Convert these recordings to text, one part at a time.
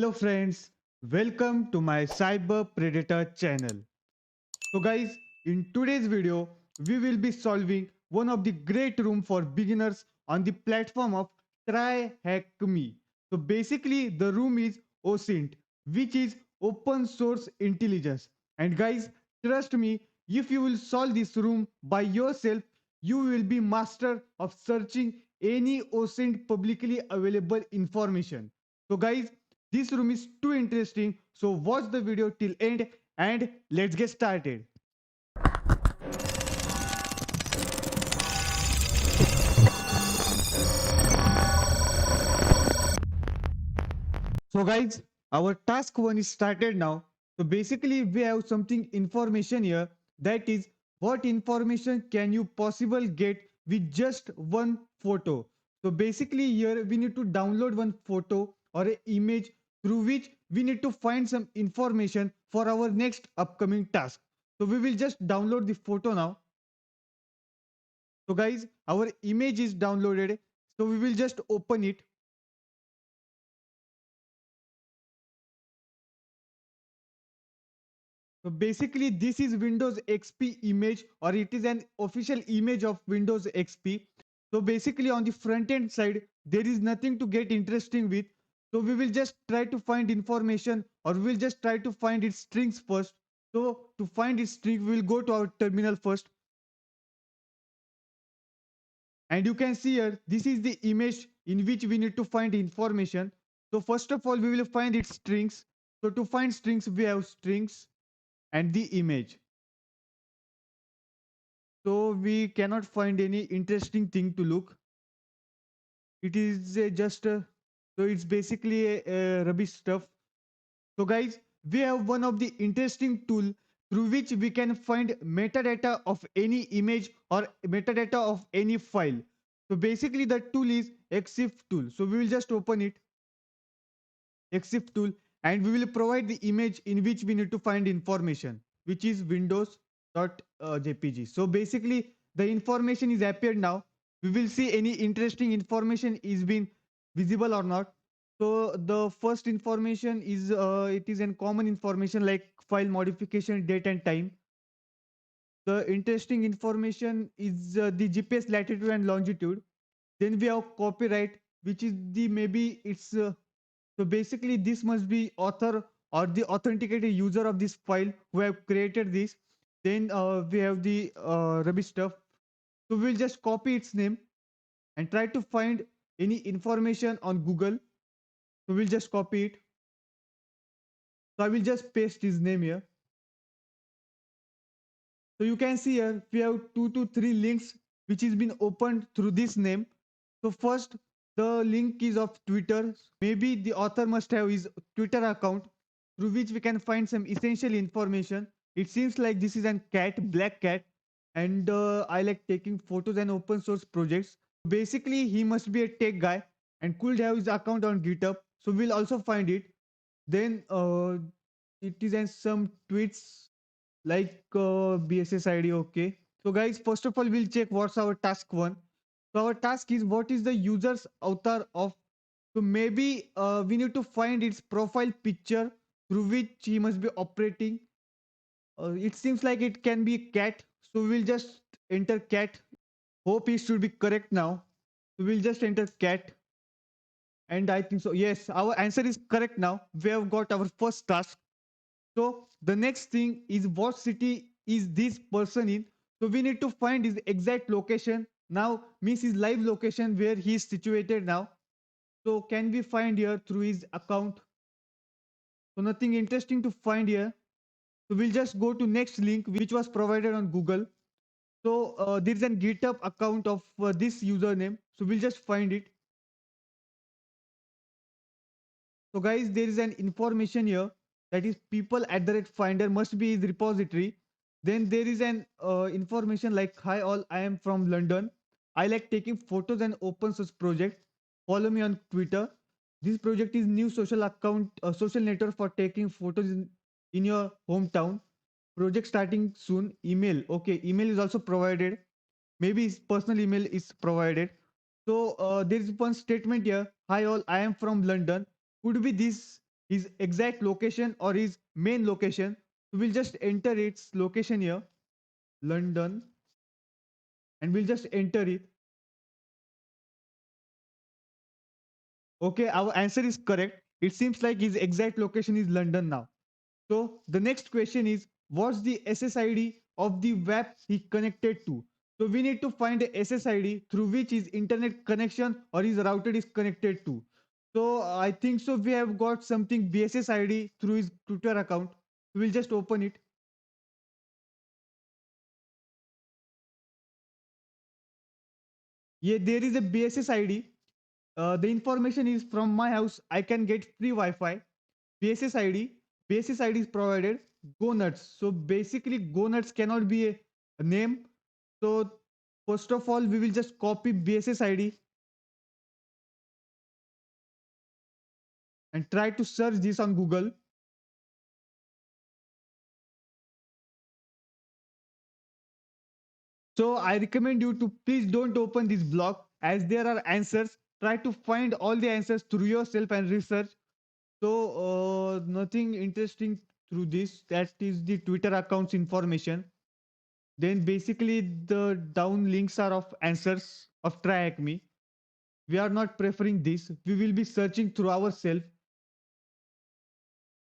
Hello friends, welcome to my Cyber Predator channel. So guys, in today's video, we will be solving one of the great room for beginners on the platform of Try Hack Me. So basically the room is OSINT, which is open source intelligence. And guys, trust me, if you will solve this room by yourself, you will be master of searching any OSINT publicly available information. So guys, this room is too interesting. So watch the video till end and let's get started. So guys, our task one is started now. So basically we have something information here, that is what information can you possible get with just one photo. So basically here we need to download one photo or an image through which we need to find some information for our next upcoming task. So we will just download the photo now. So guys, our image is downloaded. So we will just open it. So basically this is Windows XP image, or it is an official image of Windows XP. So basically on the front end side, there is nothing to get interesting with. So we will just try to find information, or we will just try to find its strings first. So to find its string, we will go to our terminal first. And you can see here, this is the image in which we need to find information. So first of all, we will find its strings. So to find strings, we have strings and the image. So we cannot find any interesting thing to look. It is just so it's basically a rubbish stuff. So guys, we have one of the interesting tool through which we can find metadata of any image or metadata of any file. So basically the tool is EXIF tool. So we will just open it, EXIF tool, and we will provide the image in which we need to find information, which is windows.jpg. So basically the information is appeared now. We will see any interesting information is been visible or not. So the first information is it is an common information like file modification, date and time. The interesting information is the GPS latitude and longitude. Then we have copyright, which is the maybe it's so basically this must be author or the authenticated user of this file who have created this. Then we have the rubbish stuff. So we'll just copy its name and try to find any information on Google. So we'll just copy it. So I will just paste his name here. So you can see here we have 2 to 3 links which has been opened through this name. So first the link is of Twitter. Maybe the author must have his Twitter account through which we can find some essential information. It seems like this is a cat, black cat, and I like taking photos and open source projects. Basically, he must be a tech guy and could have his account on GitHub. So we'll also find it. Then it is in some tweets like BSS ID. Okay. So guys, first of all, we'll check what's our task one. So our task is what is the user's avatar of. So maybe we need to find its profile picture through which he must be operating. It seems like it can be cat. So we'll just enter cat. Hope it should be correct now. So we'll just enter cat. And I think so. Yes, our answer is correct now. We have got our first task. So the next thing is what city is this person in? So we need to find his exact location. Now means his live location where he is situated now. So can we find here through his account? So nothing interesting to find here. So we'll just go to next link which was provided on Google. So there is a GitHub account of this username. So we'll just find it. So guys, there is an information here that is people at the rate finder must be his repository. Then there is an information like hi all, I am from London. I like taking photos and open source projects. Follow me on Twitter. This project is new social account, social network for taking photos in your hometown. Project starting soon. Email. Okay, email is also provided. Maybe his personal email is provided. So there is one statement here. Hi all, I am from London. Could be this. his exact location or his main location. So we'll just enter its location here, London, and we'll just enter it. Okay, our answer is correct. It seems like his exact location is London now. So the next question is, what's the SSID of the web he connected to? So we need to find the SSID through which his internet connection or his router is connected to. So I think so we have got something BSS ID through his Twitter account. We'll just open it. Yeah, there is a BSS ID. The information is from my house. I can get free Wi-Fi. BSS ID. BSS ID is provided. Go nuts. So basically, go nuts cannot be a name. So first of all, we will just copy BSS ID and try to search this on Google. So I recommend you to please don't open this blog as there are answers. Try to find all the answers through yourself and research. So nothing interesting through this. That is the Twitter account's information. Then basically the down links are of answers of Try Acme. We are not preferring this. We will be searching through ourselves.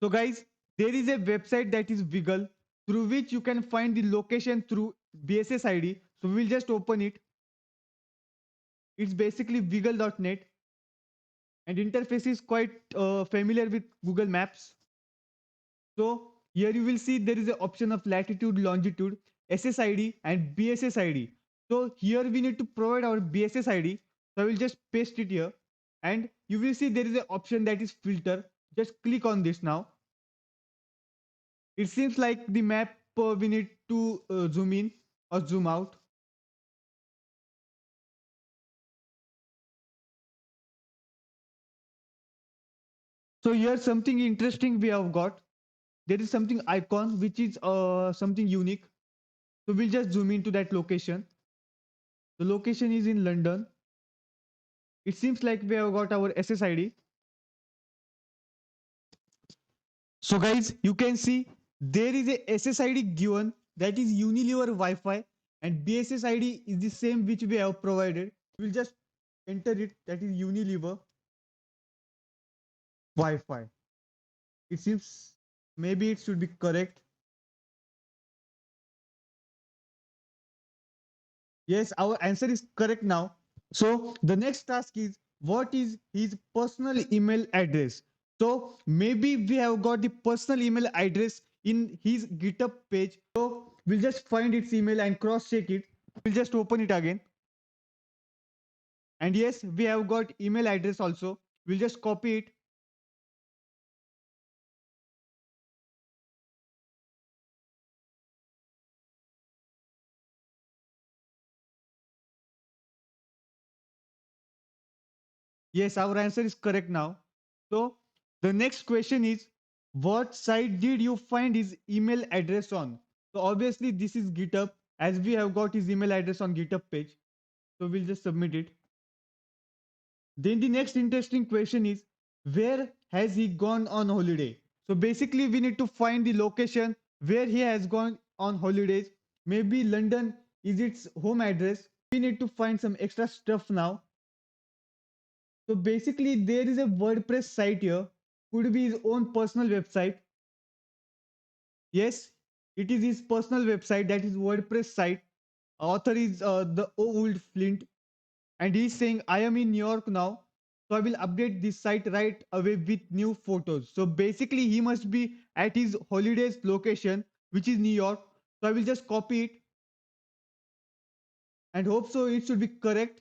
So guys, there is a website that is Wiggle through which you can find the location through BSS ID. So we will just open it. It's basically wiggle.net and interface is quite familiar with Google Maps. So here you will see there is an option of latitude, longitude, SSID and BSS ID. So here we need to provide our BSS ID. So I will just paste it here and you will see there is an option that is filter. Just click on this now. It seems like the map we need to zoom in or zoom out. So here something interesting we have got. There is something icon which is something unique. So we'll just zoom into that location. The location is in London. It seems like we have got our SSID. So guys, you can see there is a SSID given that is Unilever Wi-Fi and BSSID is the same which we have provided. We'll just enter it, that is Unilever Wi-Fi. It seems maybe it should be correct. Yes, our answer is correct now. So the next task is, what is his personal email address? So maybe we have got the personal email address in his GitHub page. So we'll just find its email and cross check it. We'll just open it again. And yes, we have got email address also. We'll just copy it. Yes, our answer is correct now. So the next question is, what site did you find his email address on? So obviously this is GitHub as we have got his email address on GitHub page. So we'll just submit it. Then the next interesting question is, where has he gone on holiday? So basically we need to find the location where he has gone on holidays. Maybe London is its home address. We need to find some extra stuff now. So basically there is a WordPress site here. Could be his own personal website. Yes, it is his personal website, that is WordPress site. Author is the old Flint and he's saying, I am in New York now. So I will update this site right away with new photos. So basically he must be at his holidays location, which is New York. So I will just copy it and hope so it should be correct.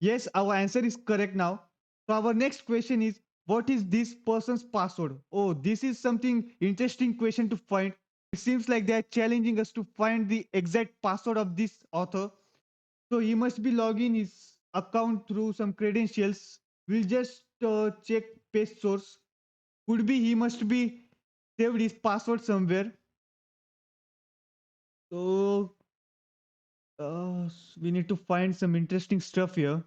Yes, our answer is correct now. So our next question is, what is this person's password? Oh, this is something interesting question to find. It seems like they are challenging us to find the exact password of this author. So he must be logging his account through some credentials. We'll just check paste source. Could be he must be saved his password somewhere. So We need to find some interesting stuff here.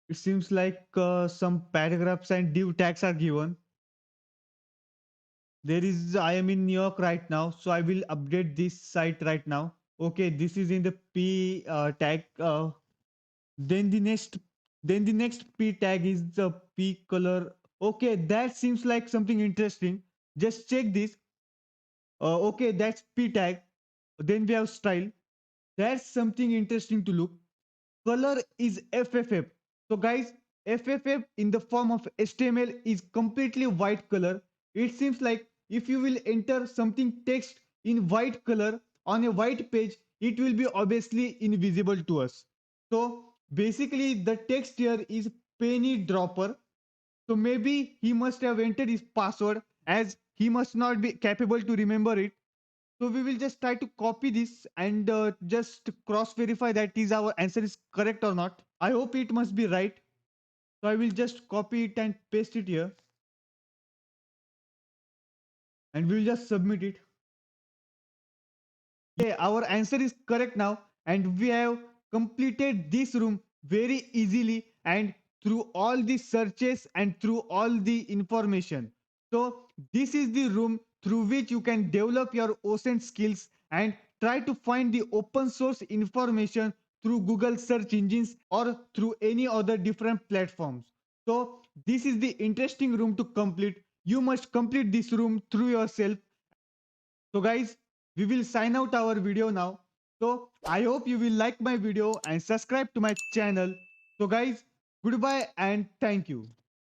It seems like some paragraphs and div tags are given. There is, I am in New York right now, so I will update this site right now. Okay, this is in the P tag. Then the next, then the next P tag is the P color. Okay, that seems like something interesting. Just check this. Okay, that's P tag. Then we have style. That's something interesting to look. Color is FFF. So guys, FFF in the form of HTML is completely white color. It seems like if you will enter something text in white color on a white page, it will be obviously invisible to us. So basically the text here is penny dropper. So maybe he must have entered his password as he must not be capable to remember it. So we will just try to copy this and just cross verify that is our answer is correct or not. I hope it must be right. So I will just copy it and paste it here and we will just submit it. Yeah, our answer is correct now and we have completed this room very easily and through all the searches and through all the information. So this is the room through which you can develop your OSINT skills and try to find the open source information through Google search engines or through any other different platforms. So this is the interesting room to complete. You must complete this room through yourself. So guys, we will sign out our video now. So I hope you will like my video and subscribe to my channel. So guys, goodbye and thank you.